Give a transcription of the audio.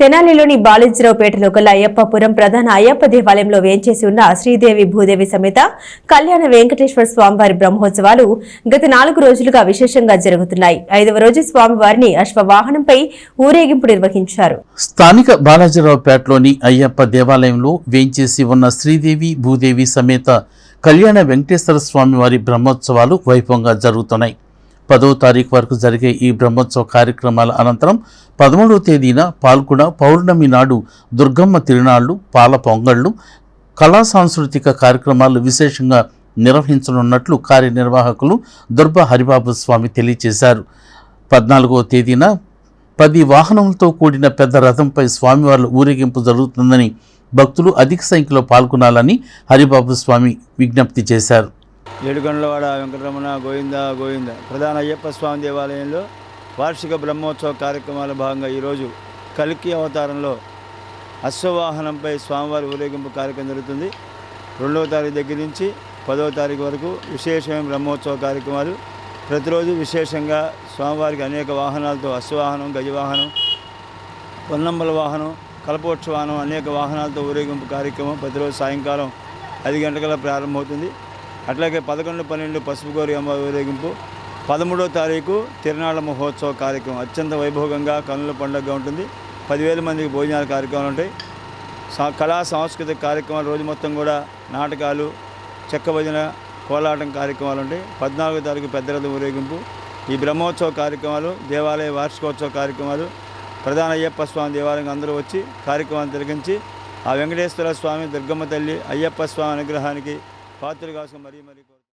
తెనాలిలోని బాలించరావుపేటలో గల అయ్యప్పపురం ప్రధాన అయ్యప్ప దేవాలయంలో వేంచేసి ఉన్న శ్రీదేవి భూదేవి సమేత కళ్యాణ వెంకటేశ్వర స్వామివారి బ్రహ్మోత్సవాలు గత 4 రోజులుగా విశేషంగా జరుగుతున్నాయి. 5వ రోజు స్వామివారిని అశ్వవాహనంపై ఊరేగింపు నిర్వహించారు. స్థానిక బాలాజీరావుపేటలోని అయ్యప్ప దేవాలయంలో వేంచేసి ఉన్న శ్రీదేవి భూదేవి సమేత కళ్యాణ వెంకటేశ్వర స్వామివారి బ్రహ్మోత్సవాలు వైభవంగా జరుగుతున్నాయి. 10వ తారీఖు వరకు జరిగే ఈ బ్రహ్మోత్సవ కార్యక్రమాల అనంతరం 13వ తేదీన పాల్గొన పౌర్ణమి నాడు దుర్గమ్మ తిరునాళ్లు, పాల పొంగళ్లు, కళా సాంస్కృతిక కార్యక్రమాలు విశేషంగా నిర్వహించనున్నట్లు కార్యనిర్వాహకులు దుర్బ హరిబాబు స్వామి తెలియజేశారు. 14వ తేదీన 10 వాహనములతో కూడిన పెద్ద రథంపై స్వామివార్ల ఊరేగింపు జరుగుతుందని భక్తులు అధిక సంఖ్యలో పాల్గొనాలని హరిబాబు స్వామి విజ్ఞప్తి చేశారు. ఏడుగండ్లవాడ వెంకటరమణ గోవింద గోవింద ప్రధాన అయ్యప్ప స్వామి దేవాలయంలో వార్షిక బ్రహ్మోత్సవ కార్యక్రమాల భాగంగా ఈరోజు కల్కి అవతారంలో అశ్వవాహనంపై స్వామివారి ఊరేగింపు కార్యక్రమం జరుగుతుంది. 2వ తారీఖు దగ్గర నుంచి 10వ తారీఖు వరకు విశేషమైన బ్రహ్మోత్సవ కార్యక్రమాలు. ప్రతిరోజు విశేషంగా స్వామివారికి అనేక వాహనాలతో అశ్వవాహనం, గజవాహనం, పొన్నంబల వాహనం, కల్పోత్సవాహనం అనేక వాహనాలతో ఊరేగింపు కార్యక్రమం ప్రతిరోజు సాయంకాలం 5 గంటల ప్రారంభమవుతుంది. అట్లాగే 11, 12 పసుపుగోరి అమ్మ ఊరేగింపు, 13వ తారీఖు తిరునాళ్ల మహోత్సవ కార్యక్రమం అత్యంత వైభవంగా కన్నుల పండుగగా ఉంటుంది. 10,000 మందికి భోజనాల కార్యక్రమాలు ఉంటాయి. కళా సాంస్కృతిక కార్యక్రమాలు రోజు మొత్తం కూడా నాటకాలు, చెక్క భజన, కోలాటం కార్యక్రమాలు ఉంటాయి. 14వ తారీఖు పెద్ద రథం ఊరేగింపు. ఈ బ్రహ్మోత్సవ కార్యక్రమాలు, దేవాలయ వార్షికోత్సవ కార్యక్రమాలు ప్రధాన అయ్యప్ప స్వామి దేవాలయం అందరూ వచ్చి కార్యక్రమాన్ని తిలకించి ఆ వెంకటేశ్వర స్వామి, దుర్గమ్మ తల్లి, అయ్యప్ప స్వామి అనుగ్రహానికి పాత్రలు కాసుకొని మరీ